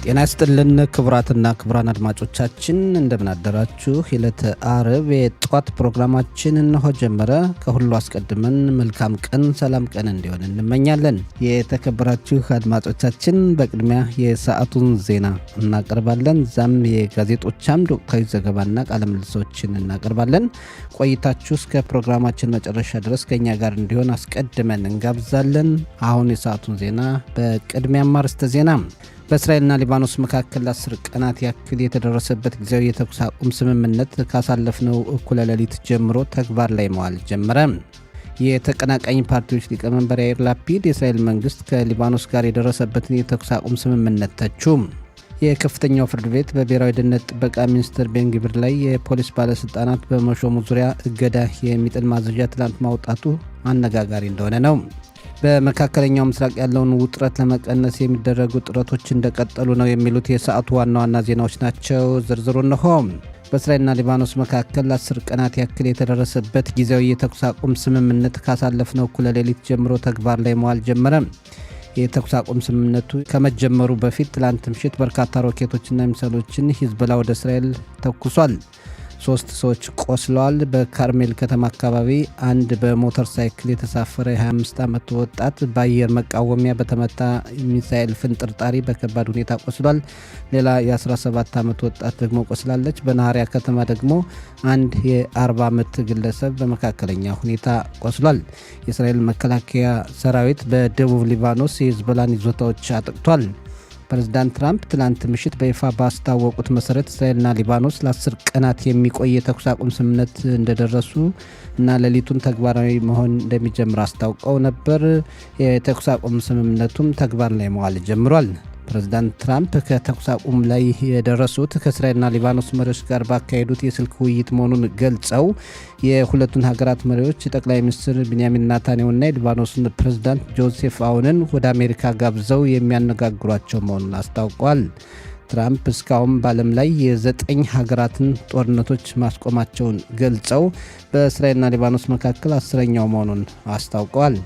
ጤና ይስጥልን ክቡራትና ክቡራን አድማጮቻችን እንደምን አደራችሁ። የዕለተ አርብ የጧት ፕሮግራማችን እነሆ ጀመረ። ከሁሉ አስቀድመን መልካም ቀን ሰላም ቀን እንዲሆን እንመኛለን። የተከበራችሁ አድማጮቻችን በቅድሚያ የሰዓቱን ዜና እናቀርባለን። ዛም የጋዜጦች አምድ ወቅታዊ ዘገባና ቃለ ምልልሶችን እናቀርባለን። ቆይታችሁ እስከ ፕሮግራማችን መጨረሻ ድረስ ከኛ ጋር እንዲሆን አስቀድመን እንጋብዛለን። አሁን የሰዓቱን ዜና በቅድሚያ አርዕስተ ዜና። በእስራኤልና ሊባኖስ መካከል ለ10 ቀናት ያክል የተደረሰበት ጊዜያዊ የተኩስ አቁም ስምምነት ካሳለፍነው እኩለ ሌሊት ጀምሮ ተግባር ላይ መዋል ጀመረ። የተቀናቃኝ ፓርቲዎች ሊቀመንበር ያኢር ላፒድ የእስራኤል መንግስት ከሊባኖስ ጋር የደረሰበትን የተኩስ አቁም ስምምነት ተቹ። የከፍተኛው ፍርድ ቤት በብሔራዊ ደህንነት ጥበቃ ሚኒስትር ቤን ግቪር ላይ የፖሊስ ባለስልጣናት በመሾሙ ዙሪያ እገዳ የሚጥል ማዘዣ ትላንት ማውጣቱ አነጋጋሪ እንደሆነ ነው። በመካከለኛው ምስራቅ ያለውን ውጥረት ለመቀነስ የሚደረጉ ጥረቶች እንደቀጠሉ ነው የሚሉት የሰዓቱ ዋና ዋና ዜናዎች ናቸው። ዝርዝሩ እነሆ። በእስራኤልና ሊባኖስ መካከል ለ10 ቀናት ያክል የተደረሰበት ጊዜያዊ የተኩስ አቁም ስምምነት ካሳለፍነው እኩለ ሌሊት ጀምሮ ተግባር ላይ መዋል ጀመረ። የተኩስ አቁም ስምምነቱ ከመጀመሩ በፊት ትላንት ምሽት በርካታ ሮኬቶችና ሚሳይሎችን ሂዝቦላ ወደ እስራኤል ተኩሷል። 3 ሰዎች ቆስለዋል። በካርሜል ከተማ አካባቢ አንድ በሞተር ሳይክል የተሳፈረ የ25 ዓመት ወጣት በአየር መቃወሚያ በተመታ ሚሳኤል ፍንጥርጣሪ በከባድ ሁኔታ ቆስሏል። ሌላ የ17 ዓመት ወጣት ደግሞ ቆስላለች። በናሃሪያ ከተማ ደግሞ አንድ የ40 ዓመት ግለሰብ በመካከለኛ ሁኔታ ቆስሏል። የእስራኤል መከላከያ ሰራዊት በደቡብ ሊባኖስ የሂዝቦላን ይዞታዎች አጥቅቷል። ፕሬዝዳንት ትራምፕ ትላንት ምሽት በይፋ ባስታወቁት መሰረት እስራኤልና ሊባኖስ ለ10 ቀናት የሚቆይ የተኩስ አቁም ስምምነት እንደደረሱ እና ሌሊቱን ተግባራዊ መሆን እንደሚጀምር አስታውቀው ነበር። የተኩስ አቁም ስምምነቱም ተግባር ላይ መዋል ጀምሯል። ፕሬዝዳንት ትራምፕ ከተኩስ አቁም ላይ የደረሱት ከእስራኤልና ሊባኖስ መሪዎች ጋር ባካሄዱት የስልክ ውይይት መሆኑን ገልጸው የሁለቱን ሀገራት መሪዎች ጠቅላይ ሚኒስትር ቤንያሚን ኔታንያሁና የሊባኖስን ፕሬዝዳንት ጆሴፍ አውንን ወደ አሜሪካ ጋብዘው የሚያነጋግሯቸው መሆኑን አስታውቋል። ትራምፕ እስካሁን በዓለም ላይ የ9 ሀገራትን ጦርነቶች ማስቆማቸውን ገልጸው በእስራኤልና ሊባኖስ መካከል 10ኛው መሆኑን አስታውቀዋል።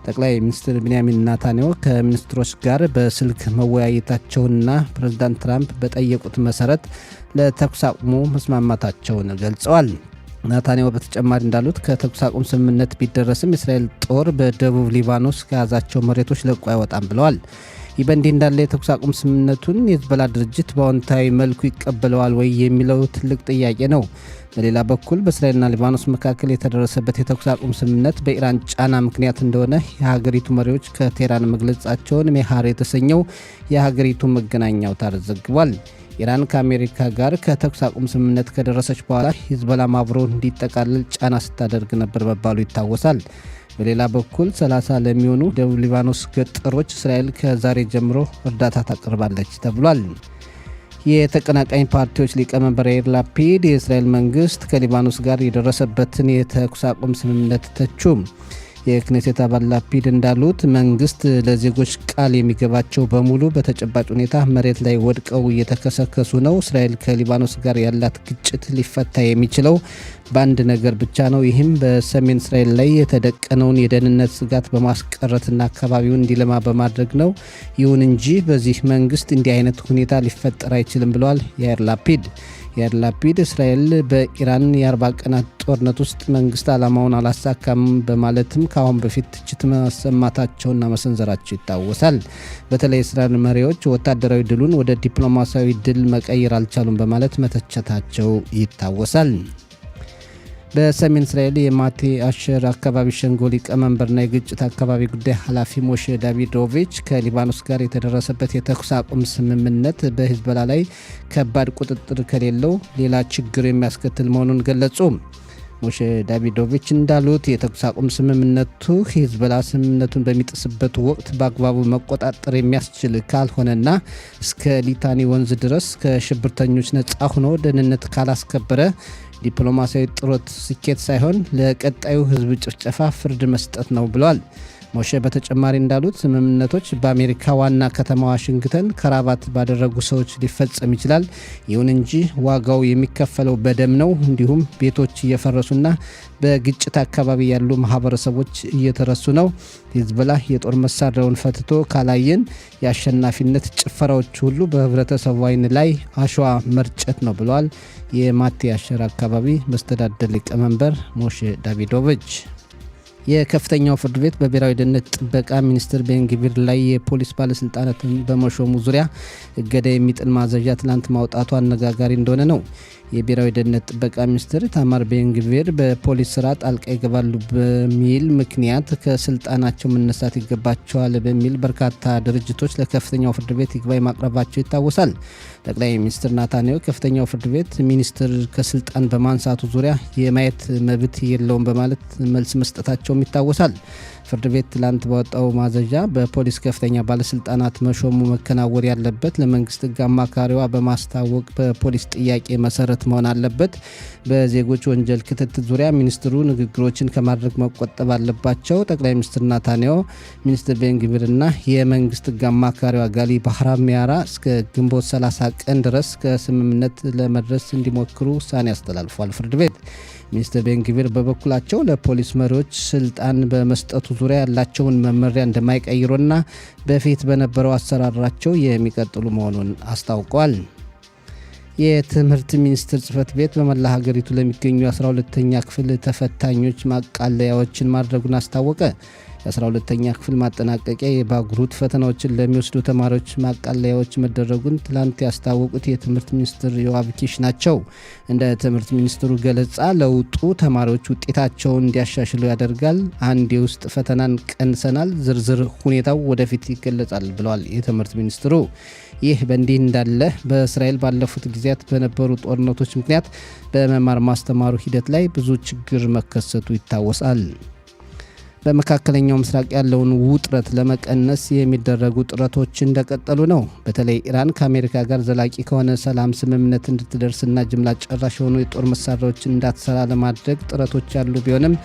ጠቅላይ ሚኒስትር ቤንያሚን ኔታንያሁ ከሚኒስትሮች ጋር በስልክ መወያየታቸውንና ፕሬዝዳንት ትራምፕ በጠየቁት መሰረት ለተኩስ አቁሙ መስማማታቸውን ገልጸዋል። ኔታንያሁ በተጨማሪ እንዳሉት ከተኩስ አቁም ስምምነት ቢደረስም የእስራኤል ጦር በደቡብ ሊባኖስ ከያዛቸው መሬቶች ለቆ አይወጣም ብለዋል። ይህ በእንዲህ እንዳለ የተኩስ አቁም ስምምነቱን የሂዝቦላ ድርጅት በአዎንታዊ መልኩ ይቀበለዋል ወይ የሚለው ትልቅ ጥያቄ ነው። በሌላ በኩል በእስራኤልና ሊባኖስ መካከል የተደረሰበት የተኩስ አቁም ስምምነት በኢራን ጫና ምክንያት እንደሆነ የሀገሪቱ መሪዎች ከቴህራን መግለጻቸውን ሜሃር የተሰኘው የሀገሪቱ መገናኛ አውታር ዘግቧል። ኢራን ከአሜሪካ ጋር ከተኩስ አቁም ስምምነት ከደረሰች በኋላ ሂዝቦላም አብሮ እንዲጠቃለል ጫና ስታደርግ ነበር መባሉ ይታወሳል። በሌላ በኩል 30 ለሚሆኑ ደቡብ ሊባኖስ ገጠሮች እስራኤል ከዛሬ ጀምሮ እርዳታ ታቀርባለች ተብሏል። የተቀናቃኝ ፓርቲዎች ሊቀመንበር ያኢር ላፒድ የእስራኤል መንግስት ከሊባኖስ ጋር የደረሰበትን የተኩስ አቁም ስምምነት ተቹ። የክኔሴት አባል ላፒድ እንዳሉት መንግስት ለዜጎች ቃል የሚገባቸው በሙሉ በተጨባጭ ሁኔታ መሬት ላይ ወድቀው እየተከሰከሱ ነው። እስራኤል ከሊባኖስ ጋር ያላት ግጭት ሊፈታ የሚችለው በአንድ ነገር ብቻ ነው። ይህም በሰሜን እስራኤል ላይ የተደቀነውን የደህንነት ስጋት በማስቀረትና አካባቢውን እንዲለማ በማድረግ ነው። ይሁን እንጂ በዚህ መንግስት እንዲህ አይነት ሁኔታ ሊፈጠር አይችልም ብለዋል ያኢር ላፒድ። ያኢር ላፒድ እስራኤል በኢራን የ40 ቀናት ጦርነት ውስጥ መንግስት ዓላማውን አላሳካም በማለትም ከአሁን በፊት ትችት ማሰማታቸውና መሰንዘራቸው ይታወሳል። በተለይ እስራኤል መሪዎች ወታደራዊ ድሉን ወደ ዲፕሎማሲያዊ ድል መቀየር አልቻሉም በማለት መተቸታቸው ይታወሳል። በሰሜን እስራኤል የማቴ አሸር አካባቢ ሸንጎ ሊቀመንበርና የግጭት አካባቢ ጉዳይ ኃላፊ ሞሼ ዳቪዶቪች ከሊባኖስ ጋር የተደረሰበት የተኩስ አቁም ስምምነት በሂዝቦላ ላይ ከባድ ቁጥጥር ከሌለው ሌላ ችግር የሚያስከትል መሆኑን ገለጹ። ሞሼ ዳቪዶቪች እንዳሉት የተኩስ አቁም ስምምነቱ ሂዝቦላ ስምምነቱን በሚጥስበት ወቅት በአግባቡ መቆጣጠር የሚያስችል ካልሆነና እስከ ሊታኒ ወንዝ ድረስ ከሽብርተኞች ነጻ ሆኖ ደህንነት ካላስከበረ ዲፕሎማሲያዊ ጥረት ስኬት ሳይሆን ለቀጣዩ ህዝብ ጭፍጨፋ ፍርድ መስጠት ነው ብለዋል። ሞሼ በተጨማሪ እንዳሉት ስምምነቶች በአሜሪካ ዋና ከተማ ዋሽንግተን ከራባት ባደረጉ ሰዎች ሊፈጸም ይችላል። ይሁን እንጂ ዋጋው የሚከፈለው በደም ነው። እንዲሁም ቤቶች እየፈረሱና በግጭት አካባቢ ያሉ ማህበረሰቦች እየተረሱ ነው። ሂዝቦላህ የጦር መሳሪያውን ፈትቶ ካላየን የአሸናፊነት ጭፈራዎች ሁሉ በህብረተሰቡ አይን ላይ አሸዋ መርጨት ነው ብለዋል የማቲ አሸር አካባቢ መስተዳድር ሊቀመንበር ሞሼ ዳቪዶቪች። የከፍተኛው ፍርድ ቤት በብሔራዊ ደህንነት ጥበቃ ሚኒስትር ቤንግቪር ላይ የፖሊስ ባለስልጣናትን በመሾሙ ዙሪያ እገዳ የሚጥል ማዘዣ ትላንት ማውጣቱ አነጋጋሪ እንደሆነ ነው። የብሔራዊ ደህንነት ጥበቃ ሚኒስትር ኢታማር ቤንግቪር በፖሊስ ስራ ጣልቃ ይገባሉ በሚል ምክንያት ከስልጣናቸው መነሳት ይገባቸዋል በሚል በርካታ ድርጅቶች ለከፍተኛው ፍርድ ቤት ይግባኝ ማቅረባቸው ይታወሳል። ጠቅላይ ሚኒስትር ናታንያሁ ከፍተኛው ፍርድ ቤት ሚኒስትር ከስልጣን በማንሳቱ ዙሪያ የማየት መብት የለውም በማለት መልስ መስጠታቸውም ይታወሳል። ፍርድ ቤት ትላንት ባወጣው ማዘዣ በፖሊስ ከፍተኛ ባለስልጣናት መሾሙ መከናወን ያለበት ለመንግስት ሕግ አማካሪዋ በማስታወቅ በፖሊስ ጥያቄ መሰረት መሆን አለበት። በዜጎች ወንጀል ክትትል ዙሪያ ሚኒስትሩ ንግግሮችን ከማድረግ መቆጠብ አለባቸው። ጠቅላይ ሚኒስትር ናታንያሁ ሚኒስትር ቤንግቪርና የመንግስት ሕግ አማካሪዋ ጋሊ ባህራም ሚያራ እስከ ግንቦት 30 ቀን ድረስ ከስምምነት ለመድረስ እንዲሞክሩ ውሳኔ አስተላልፏል። ፍርድ ቤት ሚኒስትር ቤንግቪር በበኩላቸው ለፖሊስ መሪዎች ስልጣን በመስጠቱ ዙሪያ ያላቸውን መመሪያ እንደማይቀይሩና በፊት በነበረው አሰራራቸው የሚቀጥሉ መሆኑን አስታውቋል። የትምህርት ሚኒስቴር ጽሕፈት ቤት በመላ ሀገሪቱ ለሚገኙ 12ኛ ክፍል ተፈታኞች ማቃለያዎችን ማድረግን አስታወቀ። የ12ኛ ክፍል ማጠናቀቂያ የባጉሩት ፈተናዎችን ለሚወስዱ ተማሪዎች ማቃለያዎች መደረጉን ትላንት ያስታወቁት የትምህርት ሚኒስትር ዮአብ ኪሽ ናቸው። እንደ ትምህርት ሚኒስትሩ ገለጻ ለውጡ ተማሪዎች ውጤታቸውን እንዲያሻሽሉ ያደርጋል። አንድ የውስጥ ፈተናን ቀንሰናል፣ ዝርዝር ሁኔታው ወደፊት ይገለጻል ብለዋል የትምህርት ሚኒስትሩ። ይህ በእንዲህ እንዳለ በእስራኤል ባለፉት ጊዜያት በነበሩ ጦርነቶች ምክንያት በመማር ማስተማሩ ሂደት ላይ ብዙ ችግር መከሰቱ ይታወሳል። በመካከለኛው ምስራቅ ያለውን ውጥረት ለመቀነስ የሚደረጉ ጥረቶች እንደቀጠሉ ነው። በተለይ ኢራን ከአሜሪካ ጋር ዘላቂ ከሆነ ሰላም ስምምነት እንድትደርስና ጅምላ ጨራሽ የሆኑ የጦር መሳሪያዎችን እንዳትሰራ ለማድረግ ጥረቶች ያሉ ቢሆንም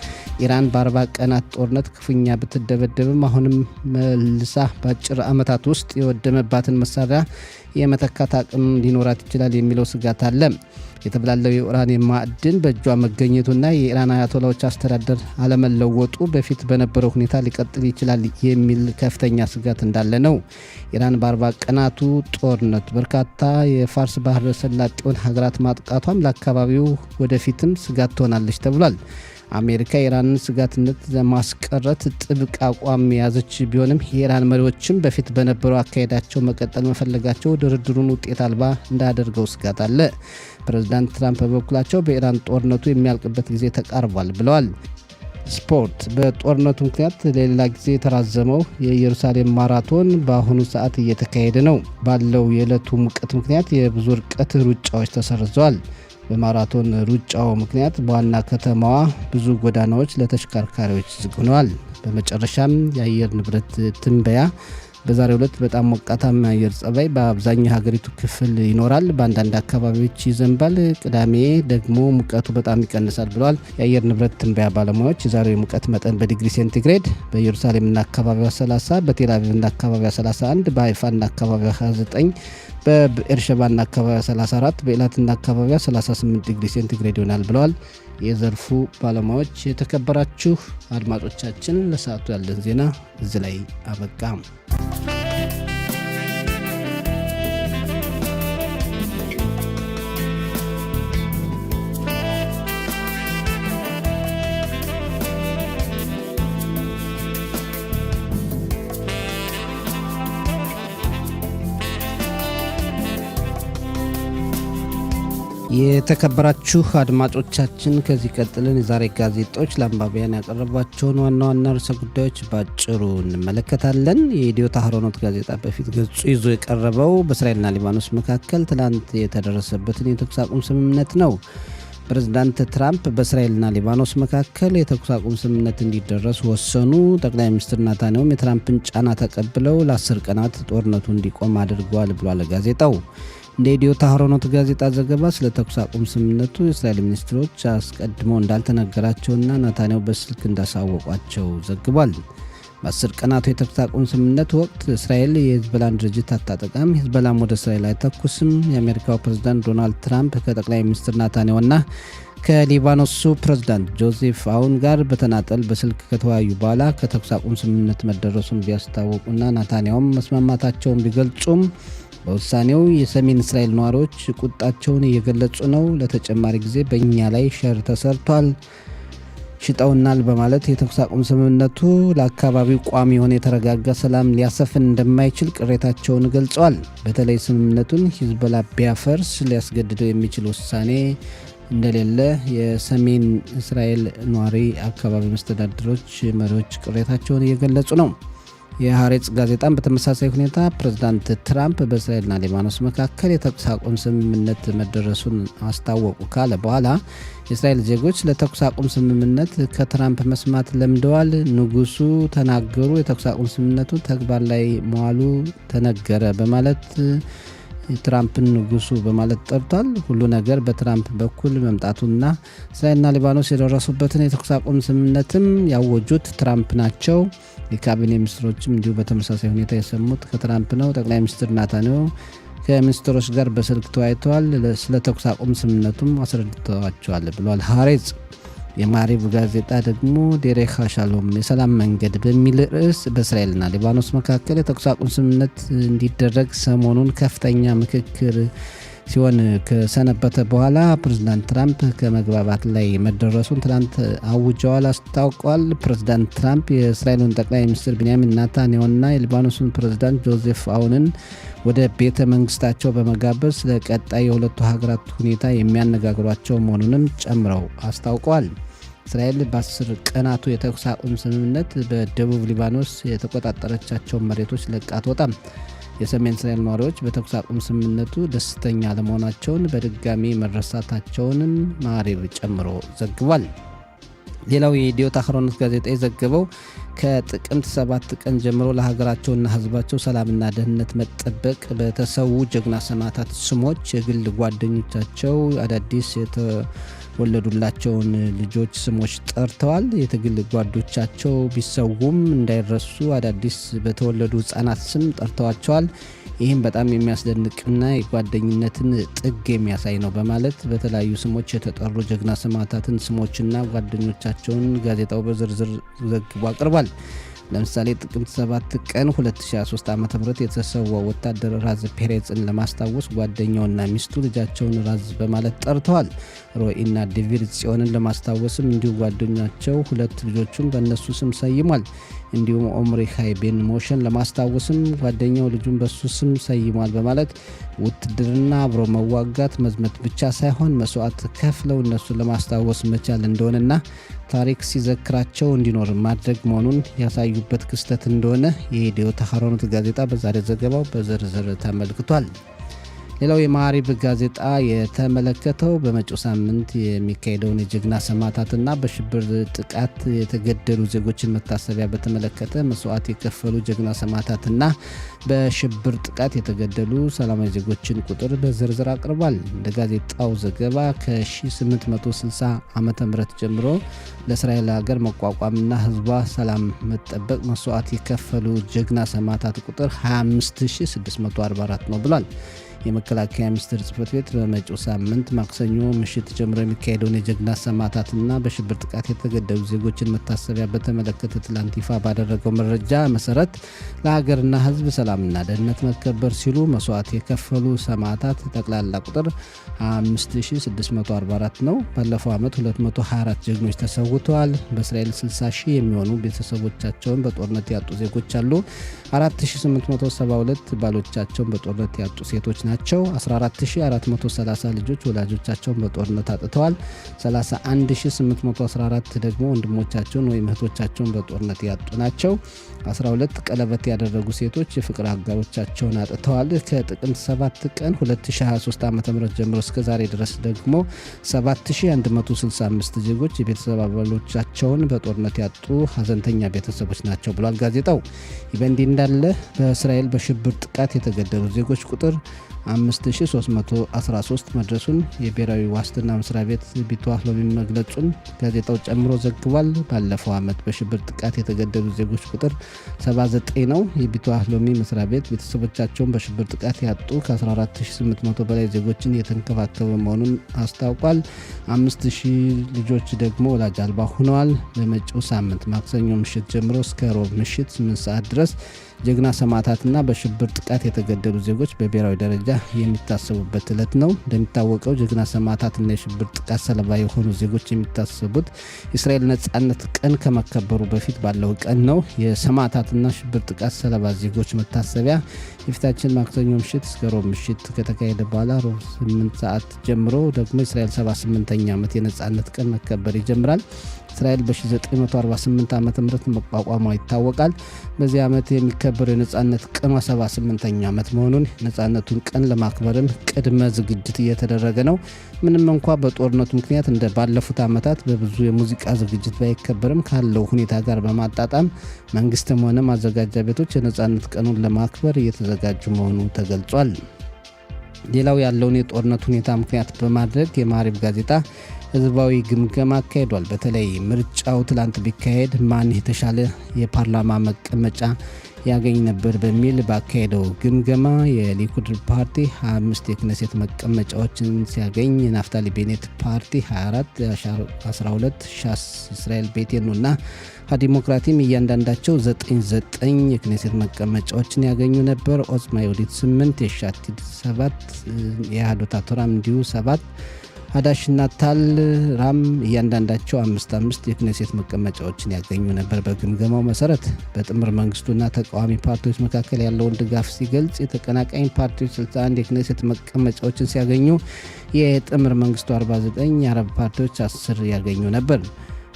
ኢራን በ40 ቀናት ጦርነት ክፉኛ ብትደበደብም አሁንም መልሳ በአጭር ዓመታት ውስጥ የወደመባትን መሳሪያ የመተካት አቅም ሊኖራት ይችላል የሚለው ስጋት አለ። የተብላለው የኡራኒየም ማዕድን በእጇ መገኘቱና የኢራን አያቶላዎች አስተዳደር አለመለወጡ በፊት በነበረው ሁኔታ ሊቀጥል ይችላል የሚል ከፍተኛ ስጋት እንዳለ ነው። ኢራን በ40 ቀናቱ ጦርነት በርካታ የፋርስ ባህረ ሰላጤውን ሀገራት ማጥቃቷም ለአካባቢው ወደፊትም ስጋት ትሆናለች ተብሏል። አሜሪካ የኢራንን ስጋትነት ለማስቀረት ጥብቅ አቋም የያዘች ቢሆንም የኢራን መሪዎችም በፊት በነበረው አካሄዳቸው መቀጠል መፈለጋቸው ድርድሩን ውጤት አልባ እንዳያደርገው ስጋት አለ። ፕሬዝዳንት ትራምፕ በበኩላቸው በኢራን ጦርነቱ የሚያልቅበት ጊዜ ተቃርቧል ብለዋል። ስፖርት። በጦርነቱ ምክንያት ለሌላ ጊዜ የተራዘመው የኢየሩሳሌም ማራቶን በአሁኑ ሰዓት እየተካሄደ ነው። ባለው የዕለቱ ሙቀት ምክንያት የብዙ ርቀት ሩጫዎች ተሰርዘዋል። በማራቶን ሩጫው ምክንያት በዋና ከተማዋ ብዙ ጎዳናዎች ለተሽከርካሪዎች ዝግ ሆነዋል። በመጨረሻም የአየር ንብረት ትንበያ። በዛሬው ዕለት በጣም ሞቃታማ አየር ጸባይ በአብዛኛው ሀገሪቱ ክፍል ይኖራል። በአንዳንድ አካባቢዎች ይዘንባል። ቅዳሜ ደግሞ ሙቀቱ በጣም ይቀንሳል ብለዋል የአየር ንብረት ትንበያ ባለሙያዎች። የዛሬው ሙቀት መጠን በዲግሪ ሴንቲግሬድ በኢየሩሳሌምና አካባቢዋ 30፣ በቴልአቪቭና አካባቢዋ 31፣ በሃይፋና አካባቢዋ 29፣ በኤርሸባና አካባቢዋ 34፣ በኤላትና አካባቢዋ 38 ዲግሪ ሴንቲግሬድ ይሆናል ብለዋል የዘርፉ ባለሙያዎች። የተከበራችሁ አድማጮቻችን ለሰዓቱ ያለን ዜና እዚህ ላይ አበቃ። የተከበራችሁ አድማጮቻችን ከዚህ ቀጥለን የዛሬ ጋዜጦች ለአንባቢያን ያቀረቧቸውን ዋና ዋና ርዕሰ ጉዳዮች ባጭሩ እንመለከታለን። የኢትዮ ታህሮኖት ጋዜጣ በፊት ገጹ ይዞ የቀረበው በእስራኤልና ሊባኖስ መካከል ትላንት የተደረሰበትን የተኩስ አቁም ስምምነት ነው። ፕሬዝዳንት ትራምፕ በእስራኤልና ሊባኖስ መካከል የተኩስ አቁም ስምምነት እንዲደረስ ወሰኑ። ጠቅላይ ሚኒስትር ናታንያሁም የትራምፕን ጫና ተቀብለው ለ10 ቀናት ጦርነቱ እንዲቆም አድርገዋል ብሏል ጋዜጣው። እንደ ኢትዮ ታህሮኖት ጋዜጣ ዘገባ ስለ ተኩስ አቁም ስምምነቱ የእስራኤል ሚኒስትሮች አስቀድመው እንዳልተነገራቸውና ናታንያሁ በስልክ እንዳሳወቋቸው ዘግቧል። በ10 ቀናቱ የተኩስ አቁም ስምምነት ወቅት እስራኤል የሂዝቦላን ድርጅት አታጠቃም፣ ሂዝቦላም ወደ እስራኤል አይተኩስም፣ የአሜሪካው ፕሬዝዳንት ዶናልድ ትራምፕ ከጠቅላይ ሚኒስትር ናታንያሁና ከሊባኖሱ ፕሬዝዳንት ጆሴፍ አውን ጋር በተናጠል በስልክ ከተወያዩ በኋላ ከተኩስ አቁም ስምምነት መደረሱን ቢያስታወቁና ናታንያሁም መስማማታቸውን ቢገልጹም በውሳኔው የሰሜን እስራኤል ነዋሪዎች ቁጣቸውን እየገለጹ ነው። ለተጨማሪ ጊዜ በእኛ ላይ ሸር ተሰርቷል፣ ሽጠውናል በማለት የተኩስ አቁም ስምምነቱ ለአካባቢው ቋሚ የሆነ የተረጋጋ ሰላም ሊያሰፍን እንደማይችል ቅሬታቸውን ገልጸዋል። በተለይ ስምምነቱን ሂዝቦላ ቢያፈርስ ሊያስገድደው የሚችል ውሳኔ እንደሌለ የሰሜን እስራኤል ነዋሪ አካባቢ መስተዳድሮች መሪዎች ቅሬታቸውን እየገለጹ ነው። የሃሬጽ ጋዜጣም በተመሳሳይ ሁኔታ ፕሬዝዳንት ትራምፕ በእስራኤልና ሊባኖስ መካከል የተኩስ አቁም ስምምነት መደረሱን አስታወቁ ካለ በኋላ የእስራኤል ዜጎች ለተኩስ አቁም ስምምነት ከትራምፕ መስማት ለምደዋል፣ ንጉሱ ተናገሩ፣ የተኩስ አቁም ስምምነቱ ተግባር ላይ መዋሉ ተነገረ በማለት ትራምፕን ንጉሱ በማለት ጠርቷል። ሁሉ ነገር በትራምፕ በኩል መምጣቱና እስራኤልና ሊባኖስ የደረሱበትን የተኩስ አቁም ስምምነትም ያወጁት ትራምፕ ናቸው። የካቢኔ ሚኒስትሮችም እንዲሁ በተመሳሳይ ሁኔታ የሰሙት ከትራምፕ ነው። ጠቅላይ ሚኒስትር ናታንያሁ ከሚኒስትሮች ጋር በስልክ ተወያይተዋል፣ ስለ ተኩስ አቁም ስምምነቱም አስረድተዋቸዋል ብሏል ሃሬጽ። የማሪቭ ጋዜጣ ደግሞ ዴሬክ ሻሎም የሰላም መንገድ በሚል ርዕስ በእስራኤልና ሊባኖስ መካከል የተኩስ አቁም ስምምነት እንዲደረግ ሰሞኑን ከፍተኛ ምክክር ሲሆን ከሰነበተ በኋላ ፕሬዝዳንት ትራምፕ ከመግባባት ላይ መደረሱን ትናንት አውጀዋል፣ አስታውቀዋል። ፕሬዝዳንት ትራምፕ የእስራኤሉን ጠቅላይ ሚኒስትር ቤንያሚን ናታንያሁና የሊባኖሱን ፕሬዝዳንት ጆሴፍ አውንን ወደ ቤተ መንግስታቸው በመጋበዝ ስለ ቀጣይ የሁለቱ ሀገራት ሁኔታ የሚያነጋግሯቸው መሆኑንም ጨምረው አስታውቀዋል። እስራኤል በ10 ቀናቱ የተኩስ አቁም ስምምነት በደቡብ ሊባኖስ የተቆጣጠረቻቸውን መሬቶች ለቃ አትወጣም። የሰሜን እስራኤል ነዋሪዎች በተኩስ አቁም ስምምነቱ ደስተኛ አለመሆናቸውን በድጋሚ መረሳታቸውንም ማዕሬብ ጨምሮ ዘግቧል። ሌላው የኢዲዮት አህሮኖት ጋዜጣ የዘገበው ከጥቅምት 7 ቀን ጀምሮ ለሀገራቸውና ሕዝባቸው ሰላምና ደህንነት መጠበቅ በተሰዉ ጀግና ሰማዕታት ስሞች የግል ጓደኞቻቸው አዳዲስ የተወለዱላቸውን ልጆች ስሞች ጠርተዋል። የትግል ጓዶቻቸው ቢሰውም እንዳይረሱ አዳዲስ በተወለዱ ሕፃናት ስም ጠርተዋቸዋል። ይህም በጣም የሚያስደንቅና የጓደኝነትን ጥግ የሚያሳይ ነው በማለት በተለያዩ ስሞች የተጠሩ ጀግና ሰማዕታትን ስሞችና ጓደኞቻቸውን ጋዜጣው በዝርዝር ዘግቦ አቅርቧል። ለምሳሌ ጥቅምት 7 ቀን 2023 ዓ.ም የተሰዋው ወታደር ራዝ ፔሬጽን ለማስታወስ ጓደኛውና ሚስቱ ልጃቸውን ራዝ በማለት ጠርተዋል። ሮኢና ዴቪድ ጽዮንን ለማስታወስም እንዲሁ ጓደኛቸው ሁለት ልጆቹን በእነሱ ስም ሰይሟል። እንዲሁም ኦምሪ ሃይ ቤን ሞሽን ለማስታወስም ጓደኛው ልጁን በሱ ስም ሰይሟል በማለት ውትድርና አብሮ መዋጋት መዝመት ብቻ ሳይሆን መስዋዕት ከፍለው እነሱን ለማስታወስ መቻል እንደሆነና ታሪክ ሲዘክራቸው እንዲኖር ማድረግ መሆኑን ያሳዩበት ክስተት እንደሆነ የኢዲዮት አህሮኖት ጋዜጣ በዛሬ ዘገባው በዝርዝር ተመልክቷል። ሌላው የማዕሪብ ጋዜጣ የተመለከተው በመጪው ሳምንት የሚካሄደውን የጀግና ሰማዕታትና በሽብር ጥቃት የተገደሉ ዜጎችን መታሰቢያ በተመለከተ መስዋዕት የከፈሉ ጀግና ሰማዕታትና በሽብር ጥቃት የተገደሉ ሰላማዊ ዜጎችን ቁጥር በዝርዝር አቅርቧል። እንደ ጋዜጣው ዘገባ ከ1860 ዓ.ም ጀምሮ ለእስራኤል ሀገር መቋቋምና ሕዝቧ ሰላም መጠበቅ መስዋዕት የከፈሉ ጀግና ሰማዕታት ቁጥር 25644 ነው ብሏል። የመከላከያ ሚኒስቴር ጽሕፈት ቤት በመጪው ሳምንት ማክሰኞ ምሽት ጀምሮ የሚካሄደውን የጀግና ሰማዕታትና በሽብር ጥቃት የተገደሉ ዜጎችን መታሰቢያ በተመለከተ ትላንት ይፋ ባደረገው መረጃ መሰረት ለሀገርና ሕዝብ ሰላምና ደህንነት መከበር ሲሉ መስዋዕት የከፈሉ ሰማዕታት ጠቅላላ ቁጥር 5644 ነው። ባለፈው ዓመት 224 ጀግኖች ተሰውተዋል። በእስራኤል 60 ሺህ የሚሆኑ ቤተሰቦቻቸውን በጦርነት ያጡ ዜጎች አሉ። 4872 ባሎቻቸውን በጦርነት ያጡ ሴቶች ናቸው። 14430 ልጆች ወላጆቻቸውን በጦርነት አጥተዋል። 31814 ደግሞ ወንድሞቻቸውን ወይም እህቶቻቸውን በጦርነት ያጡ ናቸው። 12 ቀለበት ያደረጉ ሴቶች የፍቅር አጋሮቻቸውን አጥተዋል። ከጥቅምት 7 ቀን 2023 ዓ.ም ጀምሮ እስከ ዛሬ ድረስ ደግሞ 7165 ዜጎች የቤተሰብ አባሎቻቸውን በጦርነት ያጡ ሀዘንተኛ ቤተሰቦች ናቸው ብሏል ጋዜጣው። ይህ በእንዲህ እንዳለ በእስራኤል በሽብር ጥቃት የተገደሉ ዜጎች ቁጥር 5313 መድረሱን የብሔራዊ ዋስትና መስሪያ ቤት ቢቷህ ሎሚ መግለጹን ጋዜጣው ጨምሮ ዘግቧል። ባለፈው ዓመት በሽብር ጥቃት የተገደሉ ዜጎች ቁጥር 79 ነው። የቢቷህ ሎሚ መስሪያ ቤት ቤተሰቦቻቸውን በሽብር ጥቃት ያጡ ከ14800 በላይ ዜጎችን የተንከባከበ መሆኑን አስታውቋል። 5000 ልጆች ደግሞ ወላጅ አልባ ሆነዋል። በመጪው ሳምንት ማክሰኞ ምሽት ጀምሮ እስከ ሮብ ምሽት 8 ሰዓት ድረስ ጀግና ሰማዕታትና በሽብር ጥቃት የተገደሉ ዜጎች በብሔራዊ ደረጃ የሚታሰቡበት ዕለት ነው። እንደሚታወቀው ጀግና ሰማዕታትና የሽብር ጥቃት ሰለባ የሆኑ ዜጎች የሚታሰቡት የእስራኤል ነጻነት ቀን ከመከበሩ በፊት ባለው ቀን ነው። የሰማዕታትና ሽብር ጥቃት ሰለባ ዜጎች መታሰቢያ የፊታችን ማክሰኞ ምሽት እስከ ሮብ ምሽት ከተካሄደ በኋላ ሮብ 8 ሰዓት ጀምሮ ደግሞ የእስራኤል 78ኛ ዓመት የነጻነት ቀን መከበር ይጀምራል። እስራኤል በ1948 ዓ.ም መቋቋሟ ይታወቃል። በዚህ ዓመት የሚከበረው የነጻነት ቀኗ 78ኛ ዓመት መሆኑን ነጻነቱን ቀን ለማክበርም ቅድመ ዝግጅት እየተደረገ ነው። ምንም እንኳ በጦርነቱ ምክንያት እንደ ባለፉት ዓመታት በብዙ የሙዚቃ ዝግጅት ባይከበርም ካለው ሁኔታ ጋር በማጣጣም መንግስትም ሆነ ማዘጋጃ ቤቶች የነጻነት ቀኑን ለማክበር እየተዘጋጁ መሆኑ ተገልጿል። ሌላው ያለውን የጦርነት ሁኔታ ምክንያት በማድረግ የማሪብ ጋዜጣ ህዝባዊ ግምገማ አካሂዷል። በተለይ ምርጫው ትላንት ቢካሄድ ማን የተሻለ የፓርላማ መቀመጫ ያገኝ ነበር በሚል ባካሄደው ግምገማ የሊኩድ ፓርቲ 25 የክነሴት መቀመጫዎችን ሲያገኝ የናፍታሊ ቤኔት ፓርቲ 24፣ 12 ሻስ እስራኤል ቤቴኑ እና ዲሞክራቲም እያንዳንዳቸው 9 የክነሴት መቀመጫዎችን ያገኙ ነበር። ኦጽማ ይሁዲት 8፣ የሻቲድ 7፣ የአህዶት አቶራም እንዲሁ 7፣ ሀዳሽና ታል ራም እያንዳንዳቸው 5 የክኔሴት መቀመጫዎችን ያገኙ ነበር። በግምገማው መሰረት በጥምር መንግስቱና ተቃዋሚ ፓርቲዎች መካከል ያለውን ድጋፍ ሲገልጽ የተቀናቃኝ ፓርቲዎች 61 የክኔሴት መቀመጫዎችን ሲያገኙ የጥምር መንግስቱ 49፣ የአረብ ፓርቲዎች 10 ያገኙ ነበር።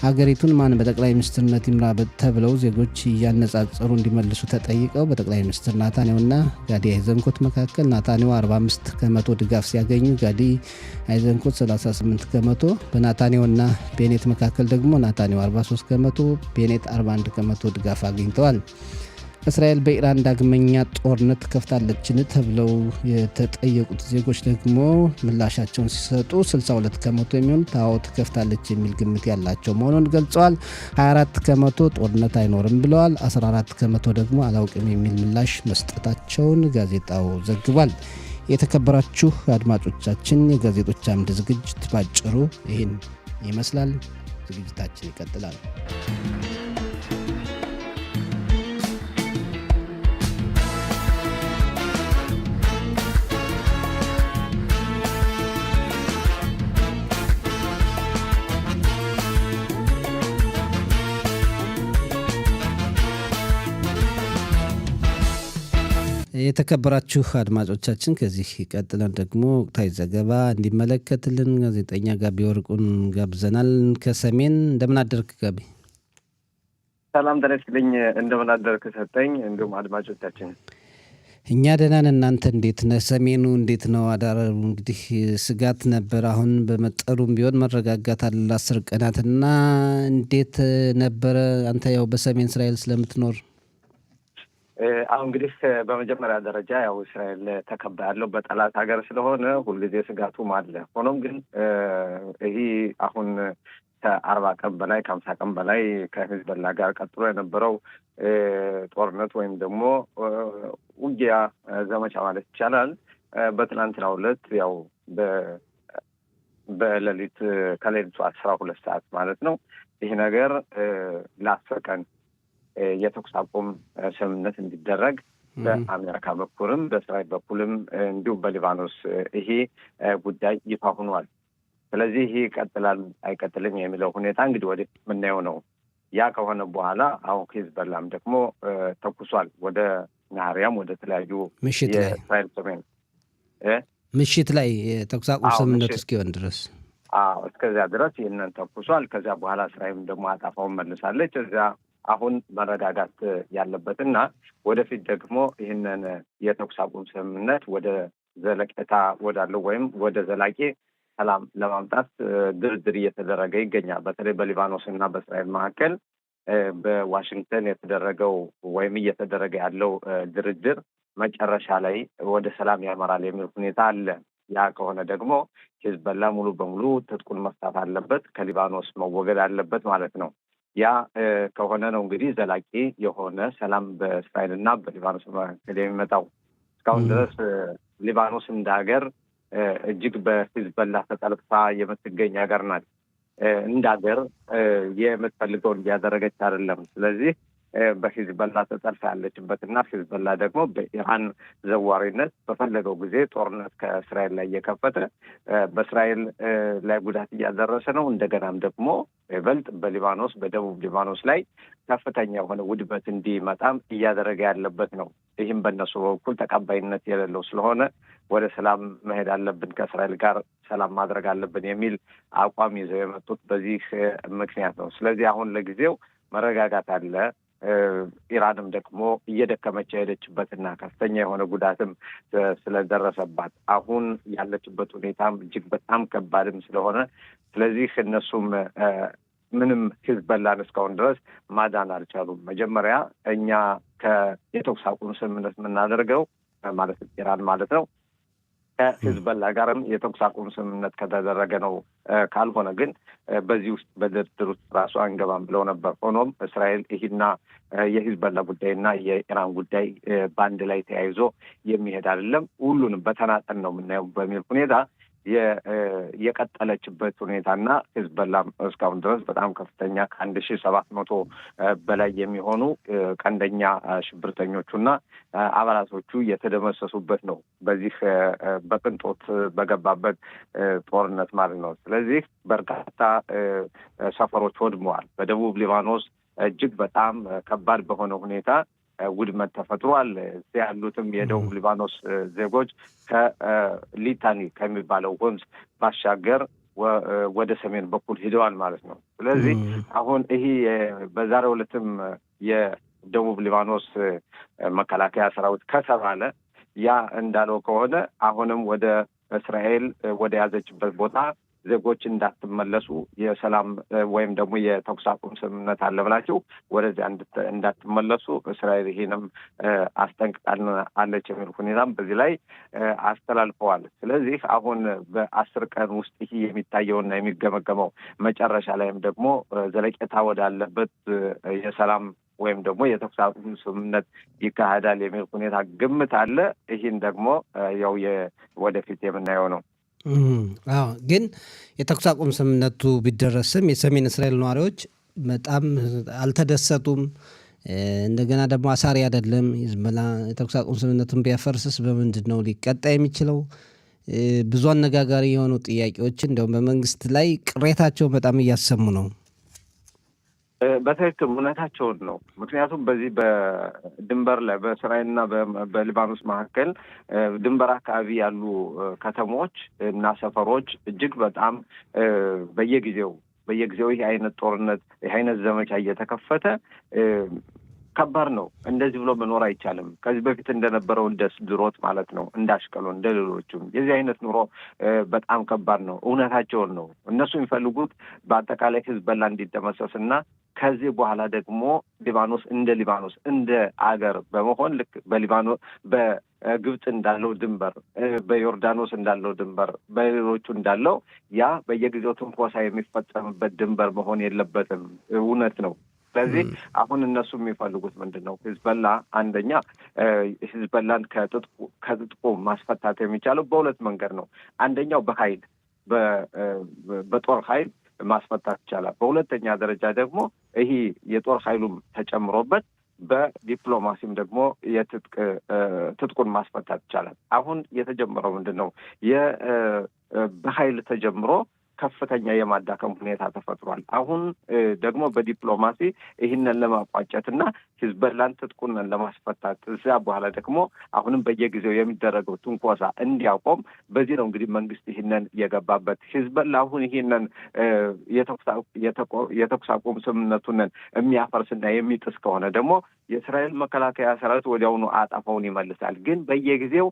ሀገሪቱን ማን በጠቅላይ ሚኒስትርነት ይምራ ተብለው ዜጎች እያነጻጸሩ እንዲመልሱ ተጠይቀው በጠቅላይ ሚኒስትር ናታንያሁና ጋዲ አይዘንኮት መካከል ናታንያሁ 45 ከመቶ ድጋፍ ሲያገኙ ጋዲ አይዘንኮት 38 ከመቶ፣ በናታንያሁና ቤኔት መካከል ደግሞ ናታንያሁ 43 ከመቶ፣ ቤኔት 41 ከመቶ ድጋፍ አግኝተዋል። እስራኤል በኢራን ዳግመኛ ጦርነት ከፍታለችን ተብለው የተጠየቁት ዜጎች ደግሞ ምላሻቸውን ሲሰጡ 62 ከመቶ የሚሆኑት አዎ ትከፍታለች የሚል ግምት ያላቸው መሆኑን ገልጸዋል። 24 ከመቶ ጦርነት አይኖርም ብለዋል። 14 ከመቶ ደግሞ አላውቅም የሚል ምላሽ መስጠታቸውን ጋዜጣው ዘግቧል። የተከበራችሁ አድማጮቻችን የጋዜጦች አምድ ዝግጅት ባጭሩ ይህን ይመስላል። ዝግጅታችን ይቀጥላል። የተከበራችሁ አድማጮቻችን ከዚህ ቀጥለን ደግሞ ወቅታዊ ዘገባ እንዲመለከትልን ጋዜጠኛ ጋቢ ወርቁን ጋብዘናል። ከሰሜን እንደምን አደርክ ጋቢ? ሰላም ተነስልኝ። እንደምን አደርክ ሰጠኝ። እንዲሁም አድማጮቻችን እኛ ደህና ነን። እናንተ እንዴት ነህ? ሰሜኑ እንዴት ነው? አዳር እንግዲህ ስጋት ነበር። አሁን በመጠኑም ቢሆን መረጋጋት አለ 10 ቀናትና እንዴት ነበረ? አንተ ያው በሰሜን እስራኤል ስለምትኖር አሁን እንግዲህ በመጀመሪያ ደረጃ ያው እስራኤል ተከባ ያለው በጠላት ሀገር ስለሆነ ሁልጊዜ ስጋቱም አለ። ሆኖም ግን ይህ አሁን ከ40 ቀን በላይ ከ50 ቀን በላይ ከሂዝቦላ ጋር ቀጥሎ የነበረው ጦርነት ወይም ደግሞ ውጊያ ዘመቻ ማለት ይቻላል በትናንትናው ዕለት ያው በሌሊት ከሌሊቱ 12 ሰዓት ማለት ነው ይህ ነገር ለ10 ቀን የተኩስ አቁም ስምምነት እንዲደረግ በአሜሪካ በኩልም በእስራኤል በኩልም እንዲሁም በሊባኖስ ይሄ ጉዳይ ይፋ ሆኗል። ስለዚህ ይሄ ይቀጥላል አይቀጥልም የሚለው ሁኔታ እንግዲህ ወደ ምናየው ነው። ያ ከሆነ በኋላ አሁን ሂዝቦላም ደግሞ ተኩሷል ወደ ናህሪያም ወደ ተለያዩ የእስራኤል ሰሜን ምሽት ላይ የተኩስ አቁም ስምምነት እስኪሆን ድረስ እስከዚያ ድረስ ይህንን ተኩሷል። ከዚያ በኋላ እስራኤልም ደግሞ አጣፋውን መልሳለች። እዚያ አሁን መረጋጋት ያለበትና ወደፊት ደግሞ ይህንን የተኩስ አቁም ስምምነት ወደ ዘለቄታ ወዳለው ወይም ወደ ዘላቂ ሰላም ለማምጣት ድርድር እየተደረገ ይገኛል። በተለይ በሊባኖስ እና በእስራኤል መካከል በዋሽንግተን የተደረገው ወይም እየተደረገ ያለው ድርድር መጨረሻ ላይ ወደ ሰላም ያመራል የሚል ሁኔታ አለ። ያ ከሆነ ደግሞ ሂዝቦላ ሙሉ በሙሉ ትጥቁን መፍታት አለበት፣ ከሊባኖስ መወገድ አለበት ማለት ነው። ያ ከሆነ ነው እንግዲህ ዘላቂ የሆነ ሰላም በእስራኤልና በሊባኖስ መካከል የሚመጣው። እስካሁን ድረስ ሊባኖስ እንደ ሀገር እጅግ በሂዝቦላ ተጠልፋ የምትገኝ ሀገር ናት። እንደ ሀገር የምትፈልገውን እያደረገች አይደለም። ስለዚህ በሂዝቦላ ተጠልፋ ያለችበትና ሂዝቦላ ደግሞ በኢራን ዘዋሪነት በፈለገው ጊዜ ጦርነት ከእስራኤል ላይ እየከፈተ በእስራኤል ላይ ጉዳት እያደረሰ ነው። እንደገናም ደግሞ ይበልጥ በሊባኖስ በደቡብ ሊባኖስ ላይ ከፍተኛ የሆነ ውድመት እንዲመጣም እያደረገ ያለበት ነው። ይህም በእነሱ በኩል ተቀባይነት የሌለው ስለሆነ ወደ ሰላም መሄድ አለብን፣ ከእስራኤል ጋር ሰላም ማድረግ አለብን የሚል አቋም ይዘው የመጡት በዚህ ምክንያት ነው። ስለዚህ አሁን ለጊዜው መረጋጋት አለ። ኢራንም ደግሞ እየደከመች የሄደችበትና ከፍተኛ የሆነ ጉዳትም ስለደረሰባት አሁን ያለችበት ሁኔታም እጅግ በጣም ከባድም ስለሆነ ስለዚህ እነሱም ምንም ሂዝቦላን እስካሁን ድረስ ማዳን አልቻሉም። መጀመሪያ እኛ የተኩስ አቁም ስምምነት የምናደርገው ማለት ኢራን ማለት ነው ከሂዝቦላ ጋርም የተኩስ አቁም ስምምነት ከተደረገ ነው። ካልሆነ ግን በዚህ ውስጥ በድርድር ውስጥ ራሱ አንገባም ብለው ነበር። ሆኖም እስራኤል ይህና የሂዝቦላ ጉዳይና የኢራን ጉዳይ በአንድ ላይ ተያይዞ የሚሄድ አይደለም፣ ሁሉንም በተናጠል ነው የምናየው በሚል ሁኔታ የቀጠለችበት ሁኔታና ሂዝቦላም እስካሁን ድረስ በጣም ከፍተኛ ከ1700 በላይ የሚሆኑ ቀንደኛ ሽብርተኞቹና አባላቶቹ የተደመሰሱበት ነው በዚህ በቅንጦት በገባበት ጦርነት ማለት ነው። ስለዚህ በርካታ ሰፈሮች ወድመዋል። በደቡብ ሊባኖስ እጅግ በጣም ከባድ በሆነ ሁኔታ ውድመት ተፈጥሯል። እዚህ ያሉትም የደቡብ ሊባኖስ ዜጎች ከሊታኒ ከሚባለው ወንዝ ባሻገር ወደ ሰሜን በኩል ሂደዋል ማለት ነው። ስለዚህ አሁን ይሄ በዛሬው ዕለትም የደቡብ ሊባኖስ መከላከያ ሰራዊት ከተባለ ያ እንዳለው ከሆነ አሁንም ወደ እስራኤል ወደ ያዘችበት ቦታ ዜጎች እንዳትመለሱ የሰላም ወይም ደግሞ የተኩስ አቁም ስምምነት አለ ብላችሁ ወደዚያ እንዳትመለሱ እስራኤል ይሄንም አስጠንቅቃለች የሚል ሁኔታም በዚህ ላይ አስተላልፈዋል። ስለዚህ አሁን በ10 ቀን ውስጥ ይሄ የሚታየውና የሚገመገመው መጨረሻ ላይም ደግሞ ዘለቄታ ወዳለበት የሰላም ወይም ደግሞ የተኩስ አቁም ስምምነት ይካሄዳል የሚል ሁኔታ ግምት አለ። ይህን ደግሞ ያው ወደፊት የምናየው ነው። አዎ፣ ግን የተኩስ አቁም ስምምነቱ ቢደረስም የሰሜን እስራኤል ነዋሪዎች በጣም አልተደሰቱም። እንደገና ደግሞ አሳሪ አይደለም። ሂዝቦላ የተኩስ አቁም ስምምነቱን ቢያፈርስስ በምንድን ነው ሊቀጣ የሚችለው? ብዙ አነጋጋሪ የሆኑ ጥያቄዎች እንደውም በመንግስት ላይ ቅሬታቸው በጣም እያሰሙ ነው። በትክክል እውነታቸውን ነው። ምክንያቱም በዚህ በድንበር ላይ በእስራኤልና በሊባኖስ መካከል ድንበር አካባቢ ያሉ ከተሞች እና ሰፈሮች እጅግ በጣም በየጊዜው ይህ አይነት ጦርነት ይህ አይነት ዘመቻ እየተከፈተ ከባድ ነው። እንደዚህ ብሎ መኖር አይቻልም። ከዚህ በፊት እንደነበረው እንደ ስድሮት ማለት ነው፣ እንደ አሽቀሎን፣ እንደ ሌሎቹም የዚህ አይነት ኑሮ በጣም ከባድ ነው። እውነታቸውን ነው። እነሱ የሚፈልጉት በአጠቃላይ ሂዝቦላ እንዲደመሰስና ከዚህ በኋላ ደግሞ ሊባኖስ እንደ አገር በመሆን ልክ በግብፅ እንዳለው ድንበር፣ በዮርዳኖስ እንዳለው ድንበር፣ በሌሎቹ እንዳለው ያ በየጊዜው ትንኮሳ የሚፈጸምበት ድንበር መሆን የለበትም። እውነት ነው። ስለዚህ አሁን እነሱ የሚፈልጉት ምንድን ነው? ሂዝቦላ አንደኛ ሂዝቦላን ከትጥቁ ማስፈታት የሚቻለው በሁለት መንገድ ነው። አንደኛው በኃይል በጦር ኃይል ማስፈታት ይቻላል። በሁለተኛ ደረጃ ደግሞ ይሄ የጦር ኃይሉም ተጨምሮበት በዲፕሎማሲም ደግሞ ትጥቁን ማስፈታት ይቻላል። አሁን የተጀመረው ምንድን ነው? በኃይል ተጀምሮ ከፍተኛ የማዳከም ሁኔታ ተፈጥሯል። አሁን ደግሞ በዲፕሎማሲ ይህንን ለማቋጨትና ሂዝቦላን ትጥቁን ለማስፈታት እዚያ በኋላ ደግሞ አሁንም በየጊዜው የሚደረገው ትንኮሳ እንዲያቆም በዚህ ነው እንግዲህ መንግስት ይህንን የገባበት። ሂዝቦላ አሁን ይህንን የተኩስ አቁም ስምምነቱን የሚያፈርስና የሚጥስ ከሆነ ደግሞ የእስራኤል መከላከያ ሰራዊት ወዲያውኑ አጠፋውን ይመልሳል። ግን በየጊዜው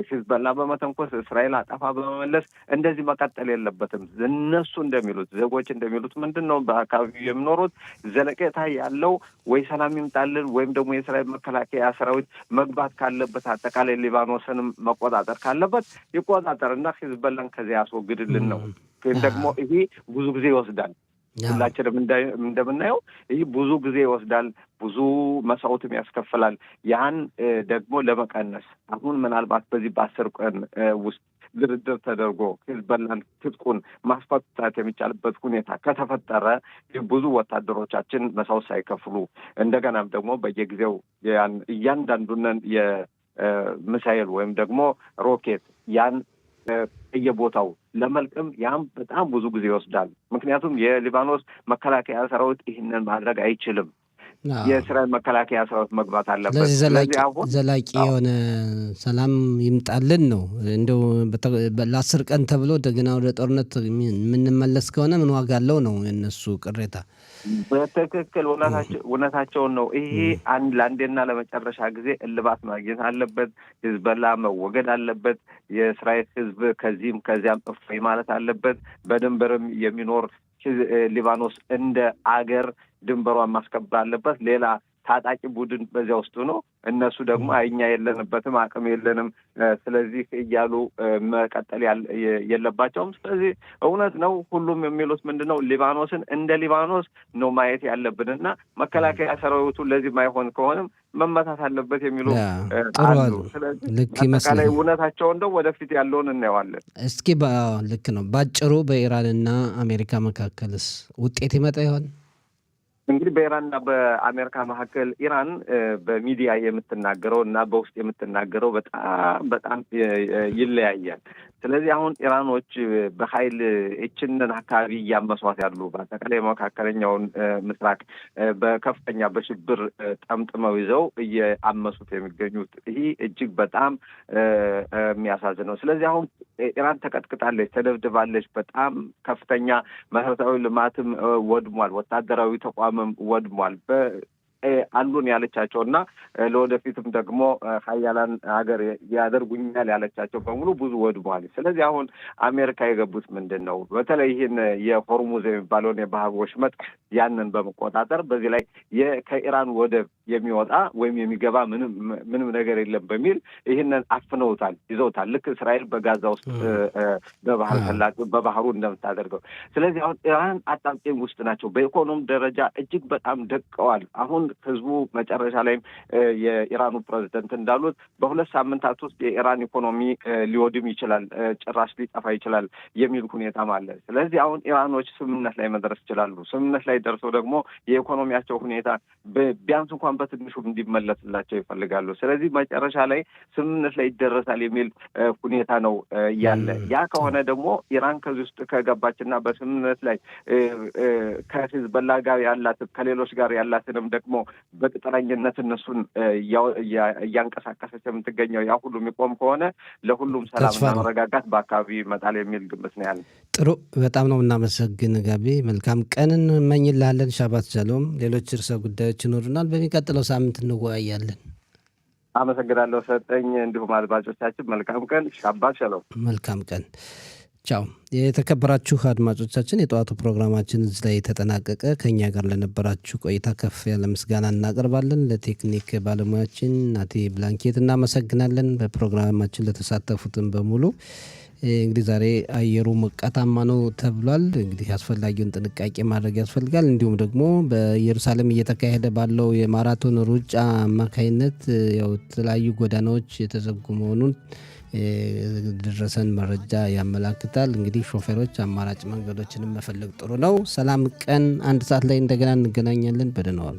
ሂዝቦላ በመተንኮስ እስራኤል አጠፋ በመመለስ እንደዚህ መቀጠል የለበትም። እነሱ እንደሚሉት ዜጎች እንደሚሉት ምንድን ነው በአካባቢው የሚኖሩት ዘለቄታ ያለው ወይ ሰላም ይምጣልን ወይም ደግሞ የእስራኤል መከላከያ ሰራዊት መግባት ካለበት አጠቃላይ ሊባኖስንም መቆጣጠር ካለበት ይቆጣጠርና ሂዝቦላን ከዚያ ያስወግድልን ነው። ግን ደግሞ ይሄ ብዙ ጊዜ ይወስዳል። ሁላችንም እንደምናየው ይህ ብዙ ጊዜ ይወስዳል፣ ብዙ መስዋዕትም ያስከፍላል። ያን ደግሞ ለመቀነስ አሁን ምናልባት በዚህ በ10 ቀን ውስጥ ድርድር ተደርጎ ሂዝቦላን ትጥቁን ማስፈታት የሚቻልበት ሁኔታ ከተፈጠረ ብዙ ወታደሮቻችን መስዋዕት ሳይከፍሉ እንደገናም ደግሞ በየጊዜው እያንዳንዱንን የሚሳኤል ወይም ደግሞ ሮኬት ያን በየቦታው ለመልቀም ያም በጣም ብዙ ጊዜ ይወስዳል። ምክንያቱም የሊባኖስ መከላከያ ሰራዊት ይህንን ማድረግ አይችልም። የእስራኤል መከላከያ ሰራዊት መግባት አለበት። ስለዚህ ዘላቂ የሆነ ሰላም ይምጣልን ነው። እንደው ለ10 ቀን ተብሎ እንደገና ወደ ጦርነት የምንመለስ ከሆነ ምን ዋጋ አለው ነው የእነሱ ቅሬታ። በትክክል እውነታቸውን ነው። ይሄ ለአንዴና ለመጨረሻ ጊዜ እልባት ማግኘት አለበት። ሂዝቦላ መወገድ አለበት። የእስራኤል ሕዝብ ከዚህም ከዚያም እፎይ ማለት አለበት። በድንበርም የሚኖር ሊባኖስ እንደ አገር ድንበሯን ማስከበር አለበት። ሌላ ታጣቂ ቡድን በዚያ ውስጥ ነው። እነሱ ደግሞ እኛ የለንበትም፣ አቅም የለንም፣ ስለዚህ እያሉ መቀጠል የለባቸውም። ስለዚህ እውነት ነው ሁሉም የሚሉት ምንድን ነው ሊባኖስን እንደ ሊባኖስ ነው ማየት ያለብንና መከላከያ ሰራዊቱ ለዚህ ማይሆን ከሆነም መመታት አለበት የሚሉ አሉ። ስለዚህ አጠቃላይ እውነታቸው እንደው ወደፊት ያለውን እናየዋለን። እስኪ ልክ ነው። ባጭሩ በኢራንና አሜሪካ መካከልስ ውጤት ይመጣ ይሆን? እንግዲህ በኢራንና በአሜሪካ መካከል ኢራን በሚዲያ የምትናገረው እና በውስጥ የምትናገረው በጣም ይለያያል። ስለዚህ አሁን ኢራኖች በኃይል ይህችን አካባቢ እያመሷት ያሉ በአጠቃላይ መካከለኛውን ምስራቅ በከፍተኛ በሽብር ጠምጥመው ይዘው እያመሱት የሚገኙት ይህ እጅግ በጣም የሚያሳዝን ነው። ስለዚህ አሁን ኢራን ተቀጥቅጣለች፣ ተደብድባለች። በጣም ከፍተኛ መሰረታዊ ልማትም ወድሟል፣ ወታደራዊ ተቋምም ወድሟል። አሉን ያለቻቸው እና ለወደፊትም ደግሞ ሀያላን ሀገር ያደርጉኛል ያለቻቸው በሙሉ ብዙ ወድሟል። ስለዚህ አሁን አሜሪካ የገቡት ምንድን ነው? በተለይ ይህን የሆርሙዝ የሚባለውን የባህር ወሽመጥ ያንን በመቆጣጠር በዚህ ላይ ከኢራን ወደብ የሚወጣ ወይም የሚገባ ምንም ነገር የለም በሚል ይህንን አፍነውታል፣ ይዘውታል። ልክ እስራኤል በጋዛ ውስጥ በባህሩ እንደምታደርገው። ስለዚህ አሁን ኢራን አጣብቂኝ ውስጥ ናቸው። በኢኮኖሚ ደረጃ እጅግ በጣም ደቀዋል። አሁን ህዝቡ መጨረሻ ላይም የኢራኑ ፕሬዚደንት እንዳሉት በ2 ሳምንታት ውስጥ የኢራን ኢኮኖሚ ሊወድም ይችላል፣ ጭራሽ ሊጠፋ ይችላል የሚል ሁኔታም አለ። ስለዚህ አሁን ኢራኖች ስምምነት ላይ መድረስ ይችላሉ። ስምምነት ላይ ደርሰው ደግሞ የኢኮኖሚያቸው ሁኔታ ቢያንስ እንኳን በትንሹ እንዲመለስላቸው ይፈልጋሉ። ስለዚህ መጨረሻ ላይ ስምምነት ላይ ይደረሳል የሚል ሁኔታ ነው ያለ። ያ ከሆነ ደግሞ ኢራን ከዚህ ውስጥ ከገባችና በስምምነት ላይ ከሂዝቦላ ጋር ያላትን ከሌሎች ጋር ያላትንም ደግሞ በቅጥረኝነት እነሱን እያንቀሳቀሰች የምትገኘው ያ ሁሉ የሚቆም ከሆነ ለሁሉም ሰላምና መረጋጋት በአካባቢ ይመጣል የሚል ግምት ነው ያለ። ጥሩ፣ በጣም ነው እናመሰግን ጋቢ። መልካም ቀን እንመኝልሃለን። ሻባት ሻሎም። ሌሎች ርዕሰ ጉዳዮች ይኖሩናል። በሚቀጥለው ሳምንት እንወያያለን። አመሰግናለሁ ሰጠኝ። እንዲሁም አድማጮቻችን መልካም ቀን። ሻባት ሻሎም። መልካም ቀን። ቻው። የተከበራችሁ አድማጮቻችን የጠዋቱ ፕሮግራማችን እዚህ ላይ ተጠናቀቀ። ከእኛ ጋር ለነበራችሁ ቆይታ ከፍ ያለ ምስጋና እናቀርባለን። ለቴክኒክ ባለሙያችን ናቲ ብላንኬት እናመሰግናለን። በፕሮግራማችን ለተሳተፉትን በሙሉ እንግዲህ ዛሬ አየሩ ሞቃታማ ነው ተብሏል። እንግዲህ አስፈላጊውን ጥንቃቄ ማድረግ ያስፈልጋል። እንዲሁም ደግሞ በኢየሩሳሌም እየተካሄደ ባለው የማራቶን ሩጫ አማካይነት ያው የተለያዩ ጎዳናዎች የተዘጉ መሆኑን ደረሰን መረጃ ያመላክታል። እንግዲህ ሾፌሮች አማራጭ መንገዶችንም መፈለግ ጥሩ ነው። ሰላም ቀን። 1 ሰዓት ላይ እንደገና እንገናኛለን። በደህና ዋሉ።